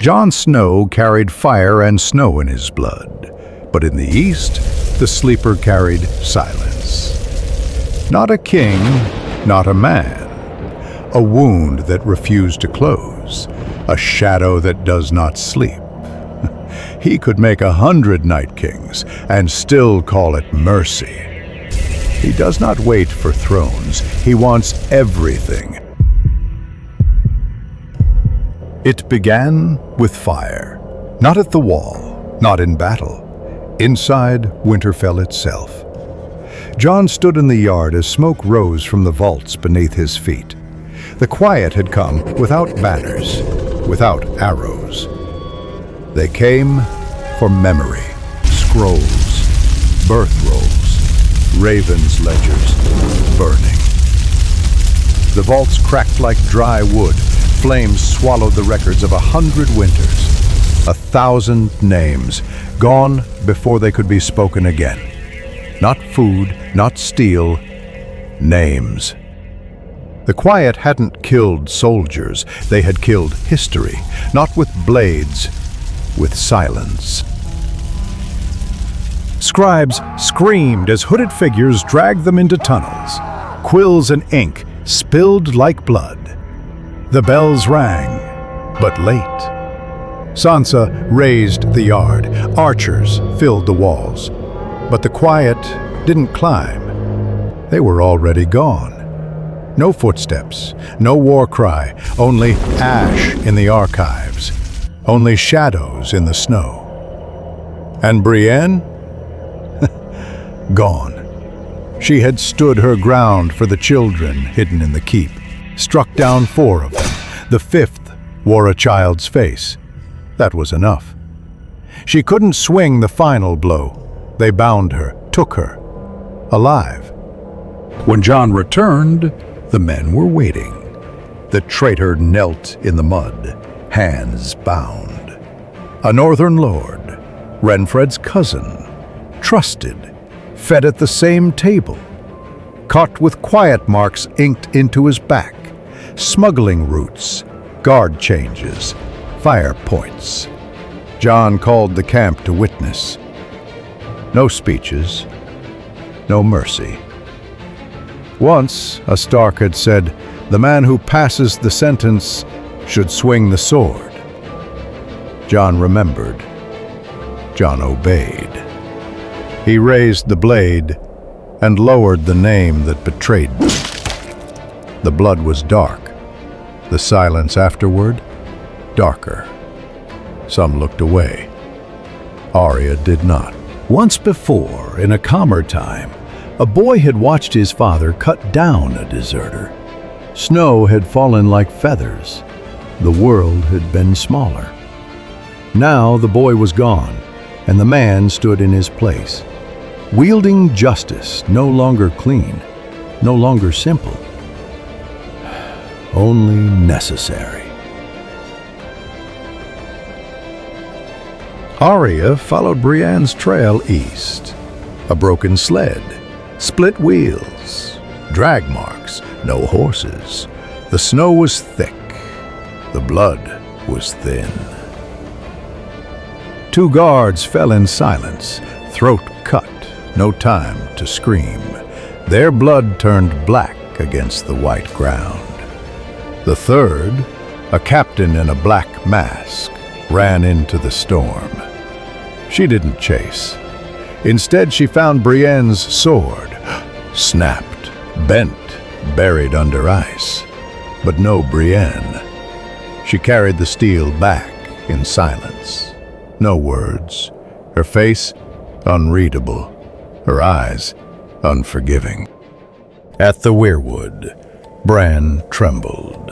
Jon Snow carried fire and snow in his blood, but in the east, the sleeper carried silence. Not a king, not a man. A wound that refused to close, a shadow that does not sleep. He could make 100 Night Kings and still call it mercy. He does not wait for thrones, he wants everything. It began with fire, not at the wall, not in battle, inside Winterfell itself. Jon stood in the yard as smoke rose from the vaults beneath his feet. The quiet had come without banners, without arrows. They came for memory, scrolls, birth rolls, ravens' ledgers, burning. The vaults cracked like dry wood. Flames swallowed the records of 100 winters. 1,000 names, gone before they could be spoken again. Not food, not steel, names. The quiet hadn't killed soldiers, they had killed history, not with blades, with silence. Scribes screamed as hooded figures dragged them into tunnels. Quills and ink spilled like blood. The bells rang, but late. Sansa raised the yard. Archers filled the walls. But the quiet didn't climb. They were already gone. No footsteps, no war cry, only ash in the archives, only shadows in the snow. And Brienne? Gone. She had stood her ground for the children hidden in the keep. Struck down 4 of them. The 5th wore a child's face. That was enough. She couldn't swing the final blow. They bound her, took her, alive. When Jon returned, the men were waiting. The traitor knelt in the mud, hands bound. A northern lord, Renfred's cousin, trusted, fed at the same table, caught with quiet marks inked into his back. Smuggling routes, guard changes, fire points. Jon called the camp to witness. No speeches, no mercy. Once, a Stark had said, "The man who passes the sentence should swing the sword." Jon remembered. Jon obeyed. He raised the blade and lowered the name that betrayed them. The blood was dark. The silence afterward, darker. Some looked away. Arya did not. Once before, in a calmer time, a boy had watched his father cut down a deserter. Snow had fallen like feathers. The world had been smaller. Now the boy was gone, and the man stood in his place, wielding justice, no longer clean, no longer simple. Only necessary. Arya followed Brienne's trail east. A broken sled, split wheels, drag marks, no horses. The snow was thick. The blood was thin. 2 guards fell in silence, throat cut, no time to scream. Their blood turned black against the white ground. The 3rd, a captain in a black mask, ran into the storm. She didn't chase. Instead, she found Brienne's sword, snapped, bent, buried under ice. But no Brienne. She carried the steel back in silence. No words. Her face unreadable. Her eyes unforgiving. At the weirwood, Bran trembled.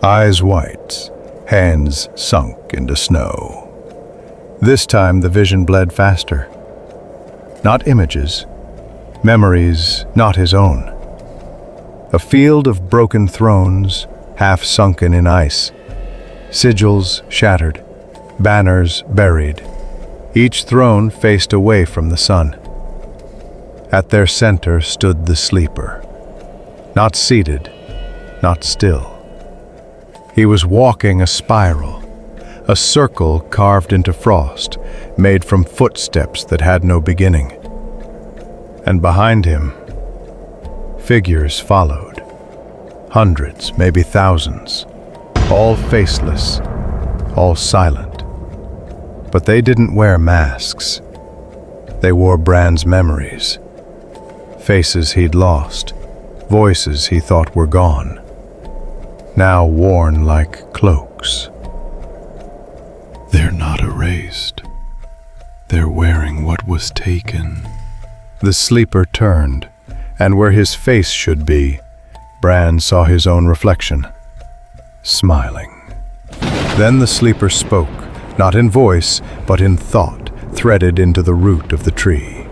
Eyes white, hands sunk into snow. This time the vision bled faster. Not images, memories not his own. A field of broken thrones, half sunken in ice. Sigils shattered, banners buried. Each throne faced away from the sun. At their center stood the sleeper. Not seated, not still. He was walking a spiral, A circle carved into frost, made from footsteps that had no beginning. And behind him, figures followed. Hundreds, maybe thousands, all faceless, all silent. But they didn't wear masks. They wore Bran's memories. Faces he'd lost, voices he thought were gone, now worn like cloaks. They're not erased. They're wearing what was taken. The sleeper turned, and where his face should be, Bran saw his own reflection, smiling. Then the sleeper spoke, not in voice, but in thought, threaded into the root of the tree.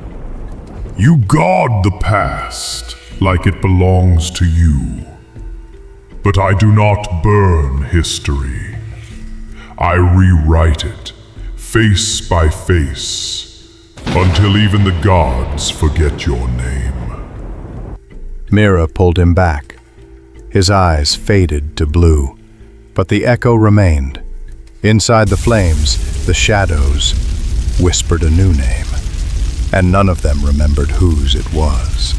You guard the past like it belongs to you. But I do not burn history. I rewrite it, face by face, until even the gods forget your name. Mira pulled him back. His eyes faded to blue, but the echo remained. Inside the flames, the shadows whispered a new name, and none of them remembered whose it was.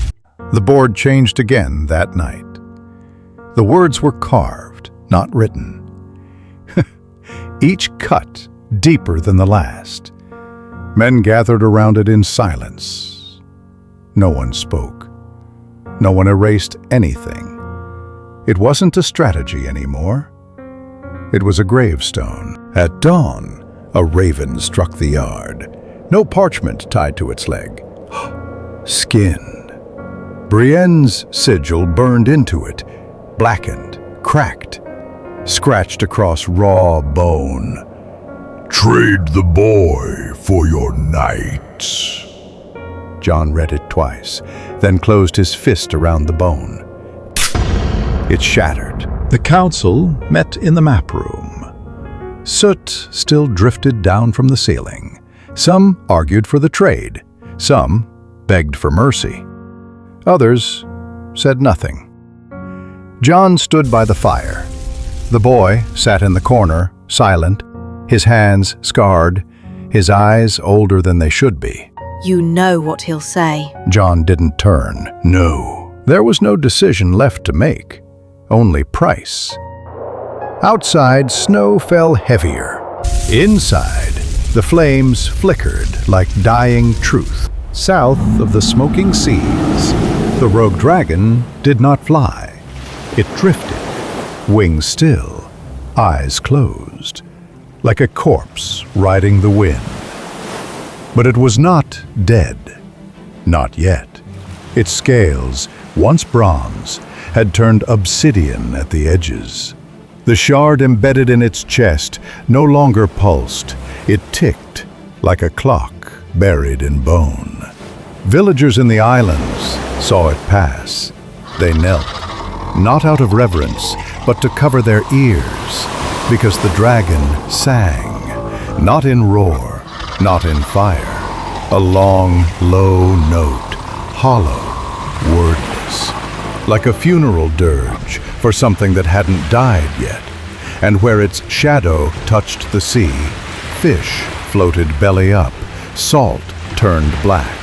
The board changed again that night. The words were carved, not written. Each cut deeper than the last. Men gathered around it in silence. No one spoke. No one erased anything. It wasn't a strategy anymore. It was a gravestone. At dawn, a raven struck the yard. No parchment tied to its leg. Skin. Brienne's sigil burned into it, blackened, cracked, scratched across raw bone. Trade the boy for your knight. Jon read it twice, then closed his fist around the bone. It shattered. The council met in the map room. Soot still drifted down from the ceiling. Some argued for the trade. Some begged for mercy. Others said nothing. Jon stood by the fire. The boy sat in the corner, silent, his hands scarred, his eyes older than they should be. You know what he'll say. Jon didn't turn. No. There was no decision left to make, only price. Outside, snow fell heavier. Inside, the flames flickered like dying truth. South of the smoking seas, the rogue dragon did not fly. It drifted, wings still, eyes closed, like a corpse riding the wind. But it was not dead. Not yet. Its scales, once bronze, had turned obsidian at the edges. The shard embedded in its chest no longer pulsed. It ticked like a clock buried in bone. Villagers in the islands saw it pass. They knelt, not out of reverence, but to cover their ears, because the dragon sang, not in roar, not in fire, a long, low note, hollow, wordless, like a funeral dirge for something that hadn't died yet. And where its shadow touched the sea, fish floated belly up, salt turned black,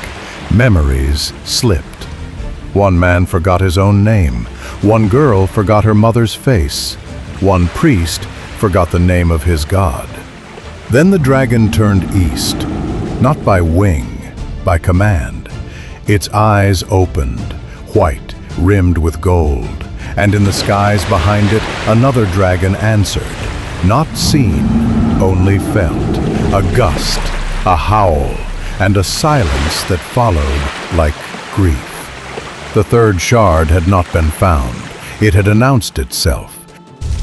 memories slipped. One man forgot his own name, one girl forgot her mother's face, one priest forgot the name of his god. Then the dragon turned east, not by wing, by command. Its eyes opened, white, rimmed with gold, and in the skies behind it, another dragon answered, not seen, only felt, a gust, a howl, and a silence that followed like grief. The third shard had not been found. It had announced itself.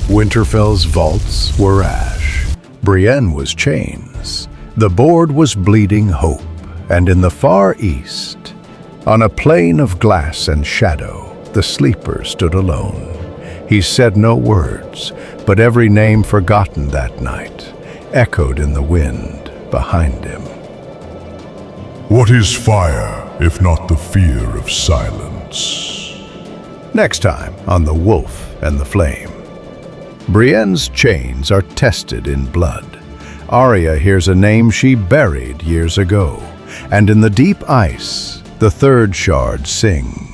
Winterfell's vaults were ash. Brienne was chains. The board was bleeding hope. And in the far east, on a plain of glass and shadow, the sleeper stood alone. He said no words, but every name forgotten that night echoed in the wind behind him. What is fire, if not the fear of silence? Next time on The Wolf and the Flame. Brienne's chains are tested in blood. Arya hears a name she buried years ago, and in the deep ice, the third shard sings.